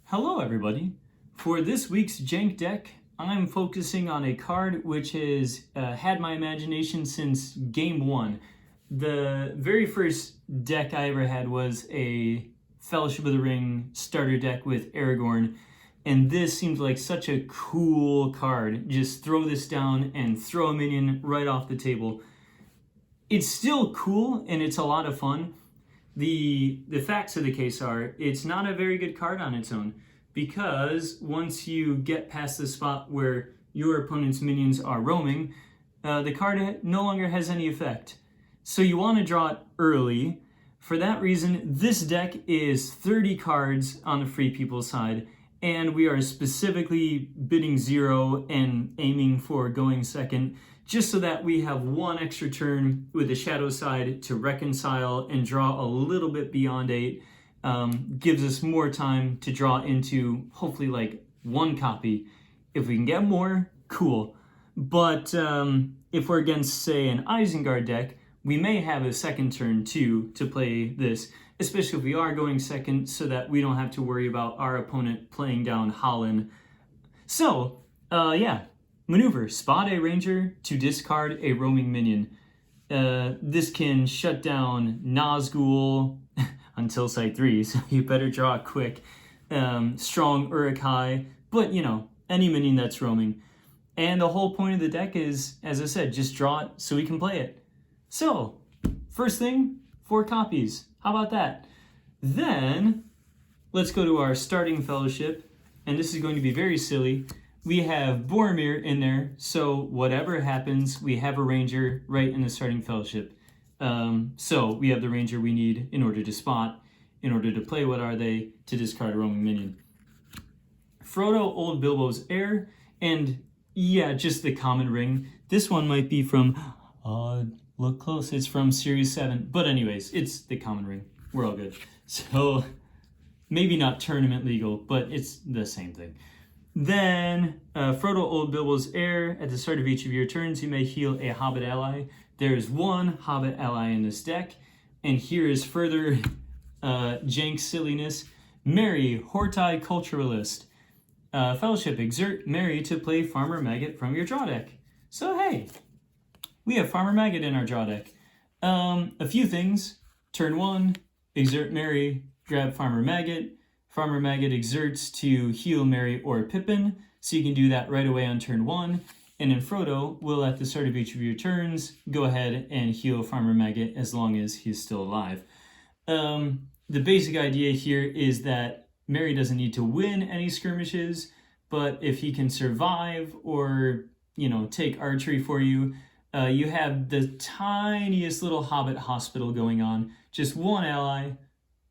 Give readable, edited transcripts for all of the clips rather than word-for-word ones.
Hello everybody! For this week's Jank deck, I'm focusing on a card which has had my imagination since game one. The very first deck I ever had was a Fellowship of the Ring starter deck with Aragorn, and this seems like such a cool card. Just throw this down and throw a minion right off the table. It's still cool and it's a lot of fun. The facts of the case are, it's not a very good card on its own, because once you get past the spot where your opponent's minions are roaming, the card no longer has any effect. So you want to draw it early. For that reason, this deck is 30 cards on the free people side, and we are specifically bidding 0 and aiming for going second, just so that we have one extra turn with the shadow side to reconcile and draw a little bit beyond 8. Gives us more time to draw into hopefully like one copy. If we can get more, cool. But if we're against, say, an Isengard deck, we may have a second turn too to play this, especially if we are going second, so that we don't have to worry about our opponent playing down Holland. So, yeah. Maneuver. Spot a ranger to discard a roaming minion. This can shut down Nazgul until site 3, so you better draw it quick. Strong Uruk-hai, but any minion that's roaming. And the whole point of the deck is, as I said, just draw it so we can play it. So, first thing, 4 copies. How about that? Then, let's go to our starting fellowship, and this is going to be very silly. We have Boromir in there, so whatever happens, we have a ranger right in the starting fellowship. So we have the ranger we need in order to spot, in order to play What Are They, to discard a roaming minion. Frodo, old Bilbo's heir, and yeah, just the common ring. This one might be from, look close, it's from Series 7. But anyways, it's the common ring. We're all good. So maybe not tournament legal, but it's the same thing. Then, Frodo, old Bilbo's heir. At the start of each of your turns, you may heal a Hobbit ally. There is one Hobbit ally in this deck, and here is further jank silliness. Marry Horticulturalist. Fellowship, exert Marry to play Farmer Maggot from your draw deck. So hey, we have Farmer Maggot in our draw deck. A few things. Turn 1, exert Marry, grab Farmer Maggot. Farmer Maggot exerts to heal Merry or Pippin, so you can do that right away on turn 1. And then Frodo will, at the start of each of your turns, go ahead and heal Farmer Maggot as long as he's still alive. The basic idea here is that Merry doesn't need to win any skirmishes, but if he can survive or, take archery for you, you have the tiniest little Hobbit hospital going on. Just one ally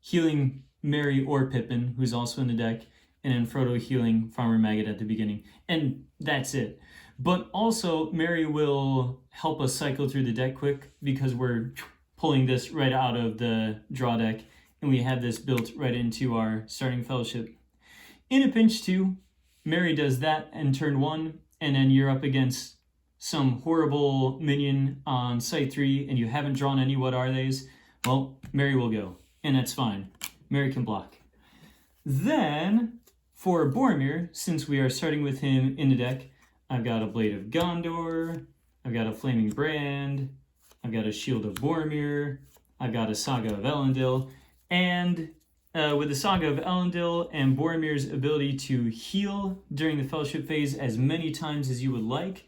healing Merry or Pippin, who's also in the deck, and then Frodo healing Farmer Maggot at the beginning. And that's it. But also, Merry will help us cycle through the deck quick, because we're pulling this right out of the draw deck, and we have this built right into our starting fellowship. In a pinch too, Merry does that in turn 1, and then you're up against some horrible minion on site 3, and you haven't drawn any What Are They's. Well, Merry will go, and that's fine. Merry can block. Then, for Boromir, since we are starting with him in the deck, I've got a Blade of Gondor, I've got a Flaming Brand, I've got a Shield of Boromir, I've got a Saga of Elendil, and with the Saga of Elendil and Boromir's ability to heal during the Fellowship phase as many times as you would like,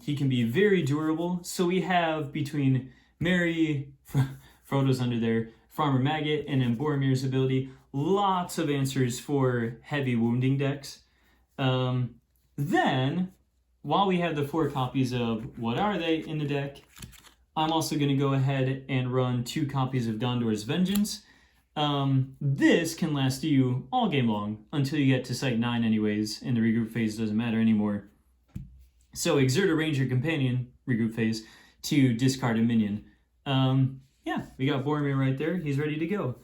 he can be very durable. So we have between Merry, Frodo's under there, Farmer Maggot, and then Boromir's ability, lots of answers for heavy wounding decks. Then, while we have the 4 copies of What Are They in the deck, I'm also going to go ahead and run 2 copies of Gondor's Vengeance. This can last you all game long, until you get to site 9 anyways, and the regroup phase doesn't matter anymore. So exert a ranger companion, regroup phase, to discard a minion. Yeah, we got Boromir right there. He's ready to go.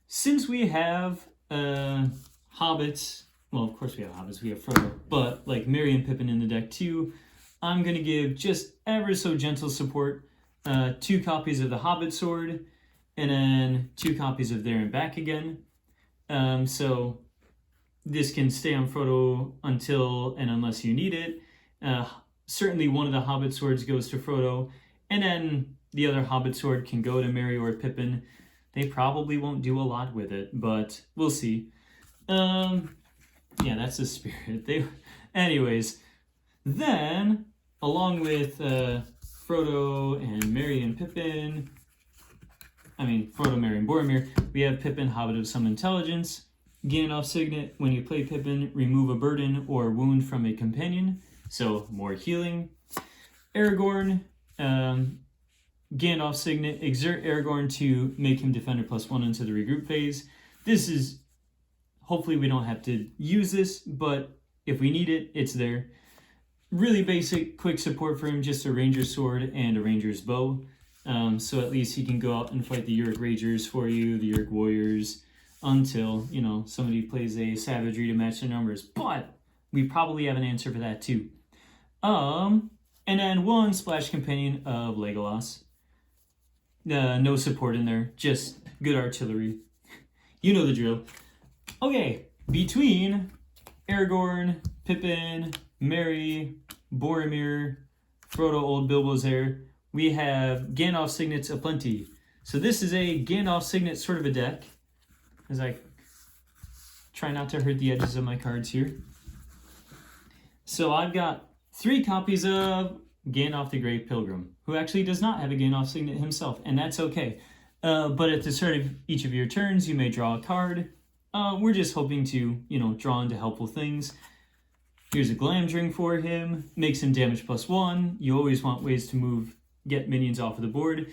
Since we have hobbits, well, of course we have hobbits, we have Frodo, but like Merry and Pippin in the deck too, I'm going to give just ever so gentle support. 2 copies of the Hobbit Sword, and then 2 copies of There and Back Again. So this can stay on Frodo until and unless you need it. Certainly one of the Hobbit Swords goes to Frodo, and then the other Hobbit Sword can go to Merry or Pippin. They probably won't do a lot with it, but we'll see. Yeah, that's the spirit. Anyways, then, along with Frodo and Merry and Pippin, Frodo, Merry, and Boromir, we have Pippin, Hobbit of some intelligence. Gandalf Signet, when you play Pippin, remove a burden or wound from a companion, so more healing. Aragorn, Gandalf Signet, exert Aragorn to make him Defender +1 into the regroup phase. This is, hopefully we don't have to use this, but if we need it, it's there. Really basic, quick support for him, just a Ranger's Sword and a Ranger's Bow. So at least he can go out and fight the Yuruk Ragers for you, the Yuruk Warriors, until, somebody plays a Savagery to match their numbers. But we probably have an answer for that too. And then one Splash Companion of Legolas. No support in there, just good artillery. You know the drill. Okay, between Aragorn, Pippin, Merry, Boromir, Frodo, Old Bilbo's Heir, we have Gandalf Signets aplenty. So this is a Gandalf Signet sort of a deck, as I try not to hurt the edges of my cards here. So I've got 3 copies of Gandalf the Great Pilgrim, who actually does not have a Gandalf Signet himself, and that's okay. But at the start of each of your turns, you may draw a card. We're just hoping to, draw into helpful things. Here's a Glamdring for him, makes him damage +1. You always want ways to get minions off of the board.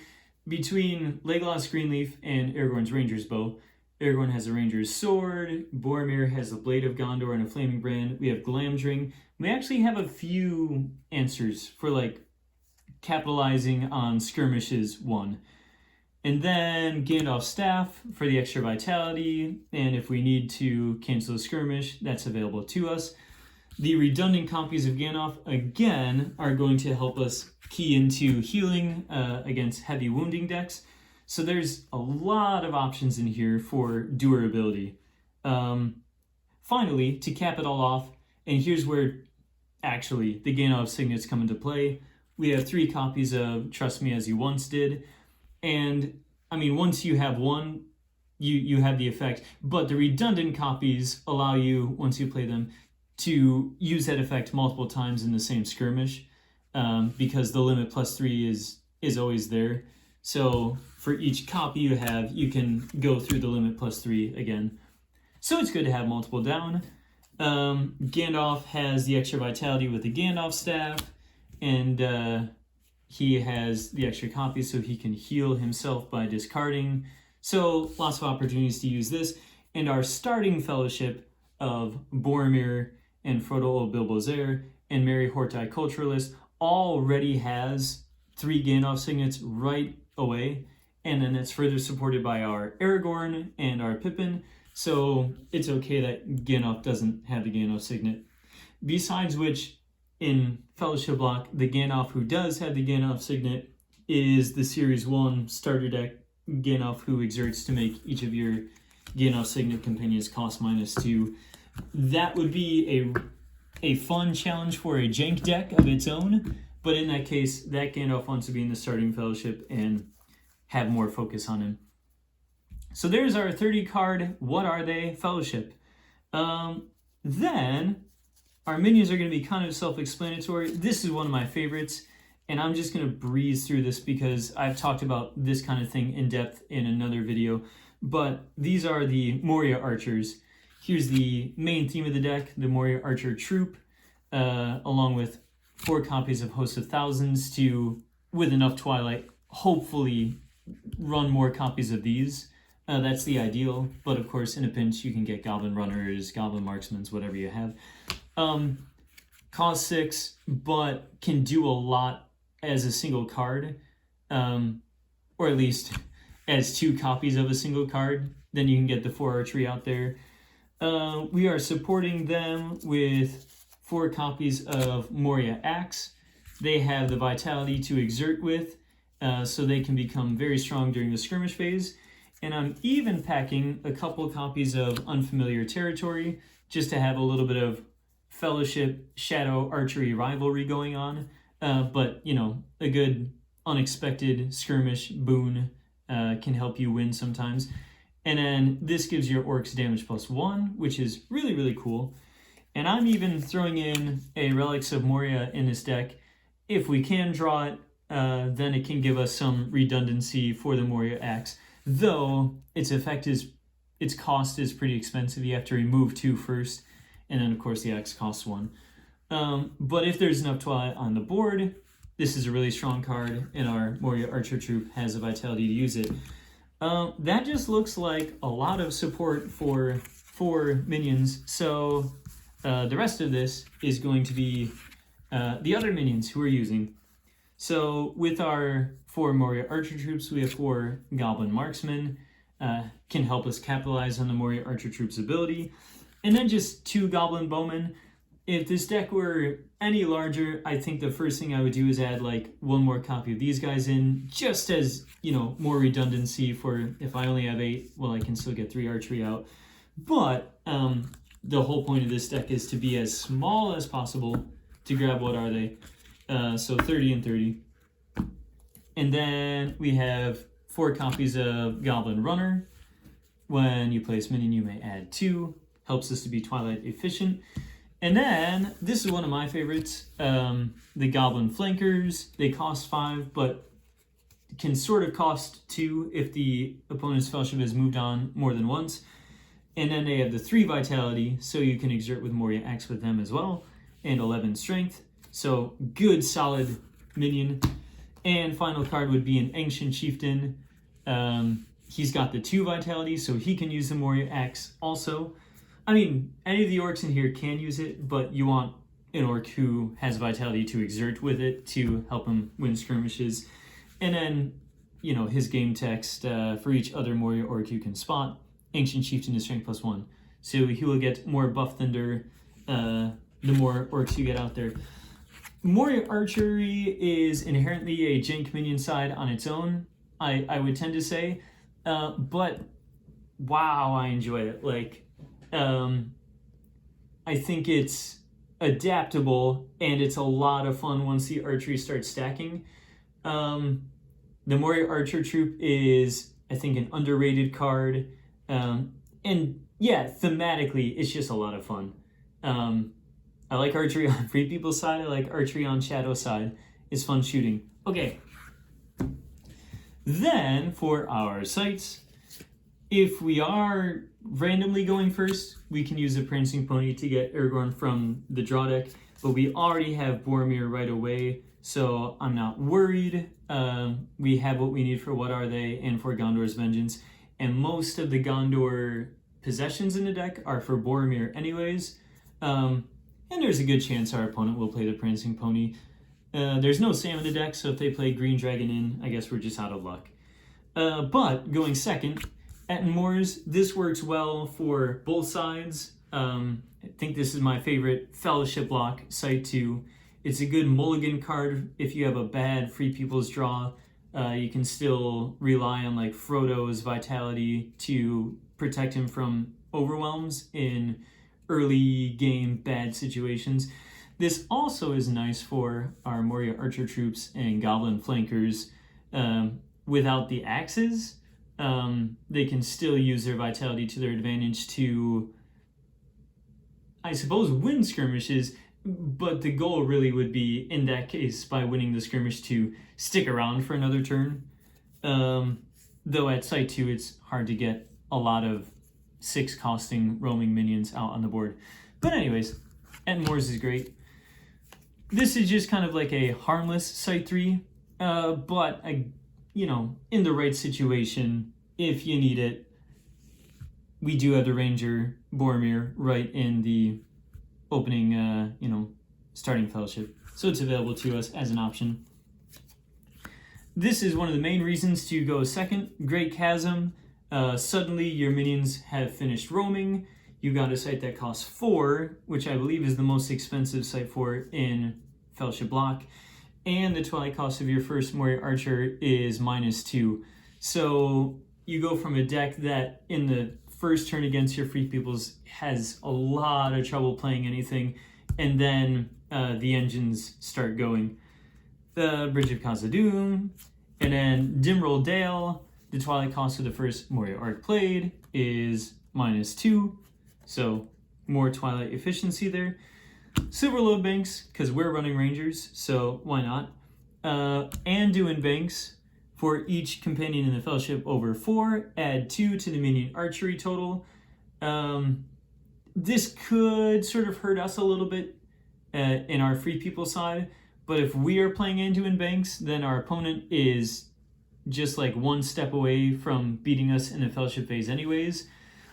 Between Legolas, Greenleaf, and Aragorn's Ranger's Bow, Aragorn has a Ranger's Sword, Boromir has the Blade of Gondor and a Flaming Brand, we have Glamdring. We actually have a few answers for capitalizing on Skirmishes 1. And then Gandalf's Staff for the extra vitality, and if we need to cancel a skirmish, that's available to us. The redundant copies of Gandalf, again, are going to help us key into healing against heavy wounding decks. So there's a lot of options in here for durability. Finally, to cap it all off, and here's where actually the Gandalf Signets come into play, we have 3 copies of Trust Me As You Once Did. And, once you have one, you have the effect. But the redundant copies allow you, once you play them, to use that effect multiple times in the same skirmish, because the limit +3 is always there. So for each copy you have, you can go through the limit +3 again. So it's good to have multiple down. Gandalf has the extra vitality with the Gandalf Staff, and he has the extra copy so he can heal himself by discarding. So lots of opportunities to use this. And our starting fellowship of Boromir and Frodo, Old Bilbo's Heir, and Merry, Horticulturalist already has 3 Gandalf Signets right away. And then it's further supported by our Aragorn and our Pippin. So it's okay that Gandalf doesn't have the Gandalf Signet. Besides which, in Fellowship Block, the Gandalf who does have the Gandalf Signet is the Series 1 starter deck Gandalf who exerts to make each of your Gandalf Signet companions cost -2. That would be a fun challenge for a Jank deck of its own, but in that case, that Gandalf wants to be in the starting Fellowship and have more focus on him. So there's our 30 card, what are they, Fellowship. Then our minions are going to be kind of self-explanatory. This is one of my favorites, and I'm just going to breeze through this because I've talked about this kind of thing in depth in another video. But these are the Moria Archers. Here's the main theme of the deck, the Moria Archer Troop, along with 4 copies of Host of Thousands to, with enough Twilight, hopefully run more copies of these. That's the ideal, but of course in a pinch you can get Goblin Runners, Goblin Marksmen, whatever you have. Cost 6, but can do a lot as a single card, or at least as 2 copies of a single card. Then you can get the 4 archery out there. We are supporting them with 4 copies of Moria Axe. They have the vitality to exert with, so they can become very strong during the skirmish phase. And I'm even packing a couple copies of Unfamiliar Territory just to have a little bit of Fellowship Shadow Archery rivalry going on. But, you know, a good unexpected skirmish boon can help you win sometimes. And then this gives your orcs damage +1, which is really, really cool. And I'm even throwing in a Relics of Moria in this deck. If we can draw it, then it can give us some redundancy for the Moria Axe. Though its cost is pretty expensive. You have to remove 2 first, and then of course the axe costs 1. But if there's enough Twilight on the board, this is a really strong card, and our Moria Archer Troop has the vitality to use it. That just looks like a lot of support for 4 minions. So the rest of this is going to be the other minions who we're using. So with our 4 Moria Archer Troops, we have 4 Goblin Marksmen, can help us capitalize on the Moria Archer Troops ability. And then just 2 Goblin Bowmen. If this deck were any larger, I think the first thing I would do is add like 1 more copy of these guys in, just as, you know, more redundancy for if I only have 8, well, I can still get 3 archery out. But the whole point of this deck is to be as small as possible to grab, what are they? So 30 and 30. And then we have 4 copies of Goblin Runner. When you place minion, you may add 2. Helps us to be Twilight efficient. And then, this is one of my favorites, the Goblin Flankers. They cost 5, but can sort of cost 2 if the opponent's fellowship has moved on more than once. And then they have the 3 vitality, so you can exert with Moria Axe with them as well, and 11 strength. So good, solid minion. And final card would be an Ancient Chieftain. He's got the 2 vitality, so he can use the Moria Axe also. I mean, any of the orcs in here can use it, but you want an orc who has vitality to exert with it to help him win skirmishes. And then, you know, his game text for each other Moria orc you can spot. Ancient Chieftain is strength +1. So he will get more buff thunder the more orcs you get out there. Moria Archery is inherently a Jank minion side on its own, I would tend to say. But, wow, I enjoy it. Like, I think it's adaptable, and it's a lot of fun once the archery starts stacking. The Moria Archer Troop is, I think, an underrated card. And yeah, thematically, it's just a lot of fun. I like archery on free people's side. I like archery on shadow side. It's fun shooting. Okay. Then for our sights, if we are randomly going first, we can use the Prancing Pony to get Aragorn from the draw deck, but we already have Boromir right away, so I'm not worried. We have what we need for What Are They and for Gondor's Vengeance, and most of the Gondor possessions in the deck are for Boromir anyways, and there's a good chance our opponent will play the Prancing Pony. There's no Sam in the deck, so if they play Green Dragon in, I guess we're just out of luck. But going second, Ettenmoors, this works well for both sides. I think this is my favorite Fellowship block, Sight 2. It's a good mulligan card if you have a bad Free People's draw. You can still rely on like Frodo's vitality to protect him from overwhelms in early game bad situations. This also is nice for our Moria Archer Troops and Goblin Flankers. Without the axes, they can still use their vitality to their advantage to, I suppose, win skirmishes, but the goal really would be, in that case, by winning the skirmish, to stick around for another turn. Though at Sight 2, it's hard to get a lot of 6 costing roaming minions out on the board. But anyways, Ettenmoors is great. This is just kind of like a harmless Sight 3, but you know, in the right situation, if you need it, we do have the Ranger Boromir right in the opening, you know, starting Fellowship. So it's available to us as an option. This is one of the main reasons to go second. Great Chasm. Suddenly your minions have finished roaming. You got a site that costs 4, which I believe is the most expensive site for in Fellowship block. And the Twilight cost of your first Moria Archer is -2. So you go from a deck that in the first turn against your free peoples has a lot of trouble playing anything, and then the engines start going. The Bridge of Khazad-dûm, and then Dimroll Dale. The Twilight cost of the first Moria arc played is -2, so more Twilight efficiency there. Silver Load Banks, because we're running Rangers, so why not? Anduin Banks, for each companion in the Fellowship over 4, add 2 to the minion archery total. This could sort of hurt us a little bit in our free people side, but if we are playing Anduin Banks, then our opponent is just like one step away from beating us in the Fellowship phase anyways.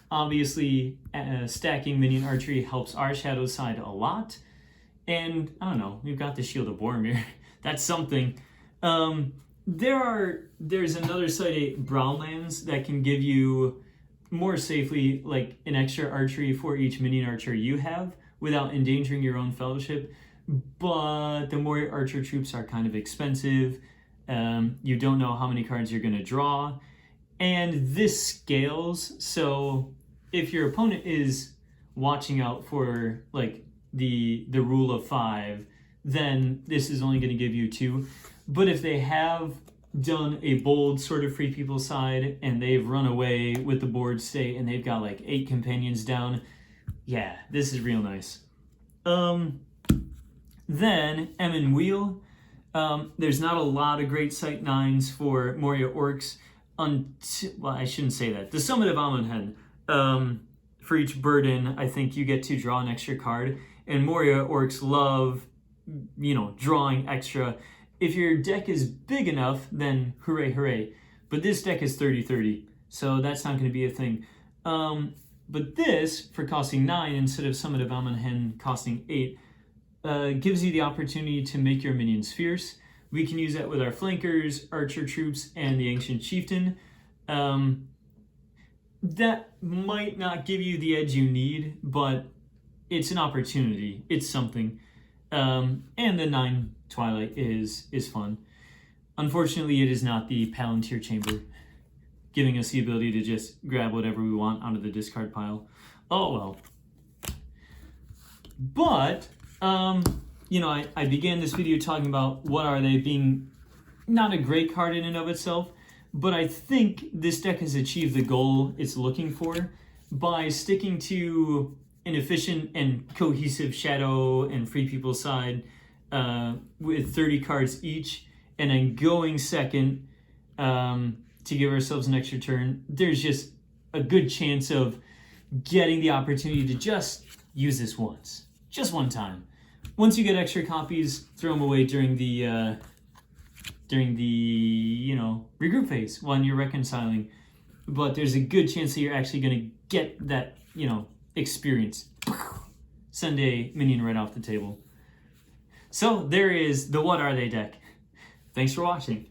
Obviously, stacking minion archery helps our shadow side a lot. And, I don't know, we've got the Shield of Boromir. That's something. There's another site, Brownlands, that can give you more safely like an extra archery for each minion archer you have without endangering your own Fellowship. But the Moria archer troops are kind of expensive. You don't know how many cards you're going to draw. And this scales, so if your opponent is watching out for like the rule of 5, then this is only going to give you 2. But if they have done a bold sort of free people side and they've run away with the board state and they've got like 8 companions down, yeah, this is real nice. Then Emyn Wheel. There's not a lot of great sight 9s for Moria Orcs. Well, I shouldn't say that. The Summit of Amunhen. For each burden, I think you get to draw an extra card. And Moria Orcs love, drawing extra. If your deck is big enough, then hooray, hooray. But this deck is 30-30, so that's not going to be a thing. But this, for costing 9 instead of Summit of Amunhen costing 8, gives you the opportunity to make your minions fierce. We can use that with our flankers, archer troops, and the Ancient Chieftain. That might not give you the edge you need, but it's an opportunity. It's something. And the 9 Twilight is fun. Unfortunately, it is not the Palantir Chamber, giving us the ability to just grab whatever we want out of the discard pile. Oh well. But, I began this video talking about what are they, being not a great card in and of itself, but I think this deck has achieved the goal it's looking for by sticking to an efficient and cohesive shadow and free people side with 30 cards each, and then going second to give ourselves an extra turn. There's just a good chance of getting the opportunity to just use this once, just one time. Once you get extra copies, throw them away during the regroup phase when you're reconciling. But there's a good chance that you're actually going to get that, experience. Send a minion right off the table. So there is the What Are They deck. Thanks for watching.